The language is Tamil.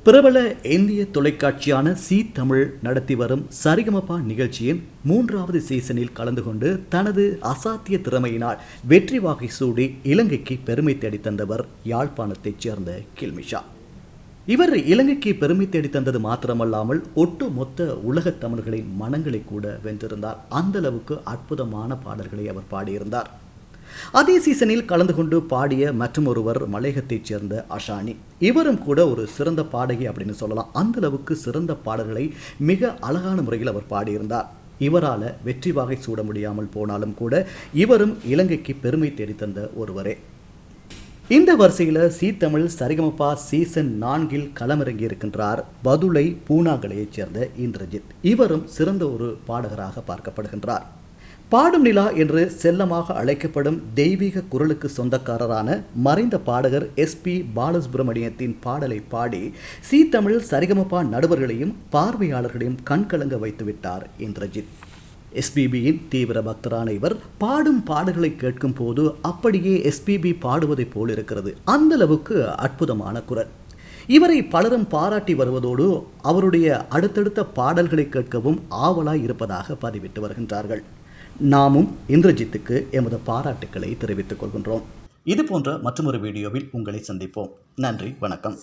பிரபல இந்திய தொலைக்காட்சியான சி தமிழ் நடத்தி வரும் சரிகமபா நிகழ்ச்சியின் 3வது சீசனில் கலந்து கொண்டு தனது அசாத்திய திறமையினால் வெற்றி வாகை சூடி இலங்கைக்கு பெருமை தேடித் தந்தவர் யாழ்ப்பாணத்தைச் சேர்ந்த கில்மிஷா. இவர் இலங்கைக்கு பெருமை தேடித் தந்தது மாத்திரமல்லாமல் ஒட்டுமொத்த உலகத் தமிழர்களின் மனங்களை கூட வென்றிருந்தார். அந்த அளவுக்கு அற்புதமான பாடல்களை அவர் பாடியிருந்தார். அதே சீசனில் கலந்து கொண்டு பாடிய மற்றும் ஒருவர் மலையகத்தைச் சேர்ந்த அஷானி. இவரும் கூட ஒரு சிறந்த பாடகி அப்படின்னு சொல்லலாம். அந்த அளவுக்கு சிறந்த பாடல்களை மிக அழகான முறையில் அவர் பாடியிருந்தார். இவரால் வெற்றி வாகை சூட முடியாமல் போனாலும் கூட இவரும் இலங்கைக்கு பெருமை தேடித்தந்த ஒருவரே. இந்த வரிசையில் சி தமிழ் சரிகமபா சீசன் 4 களமிறங்கி இருக்கின்றார் பதுளை பூனாகலையைச் சேர்ந்த இந்திரஜித். இவரும் சிறந்த ஒரு பாடகராக பார்க்கப்படுகின்றார். பாடும் நிலா என்று செல்லமாக அழைக்கப்படும் தெய்வீக குரலுக்கு சொந்தக்காரரான மறைந்த பாடகர் SP பாலசுப்ரமணியத்தின் பாடலை பாடி சி தமிழ் சரிகமபா நடுவர்களையும் பார்வையாளர்களையும் கண்கலங்க வைத்துவிட்டார் இந்திரஜித். SPBயின் தீவிர பக்தரான இவர் பாடும் பாடல்களை கேட்கும் போது அப்படியே SPB பாடுவதைப் போல் இருக்கிறது. அந்த அளவுக்கு அற்புதமான குரல். இவரை பலரும் பாராட்டி வருவதோடு அவருடைய அடுத்தடுத்த பாடல்களை கேட்கவும் ஆவலாய் இருப்பதாக பதிவிட்டு வருகின்றார்கள். நாமும் இந்திரஜித்துக்கு எமது பாராட்டுக்களை தெரிவித்துக் கொள்கின்றோம். இது போன்ற மற்றொரு வீடியோவில் உங்களை சந்திப்போம். நன்றி, வணக்கம்.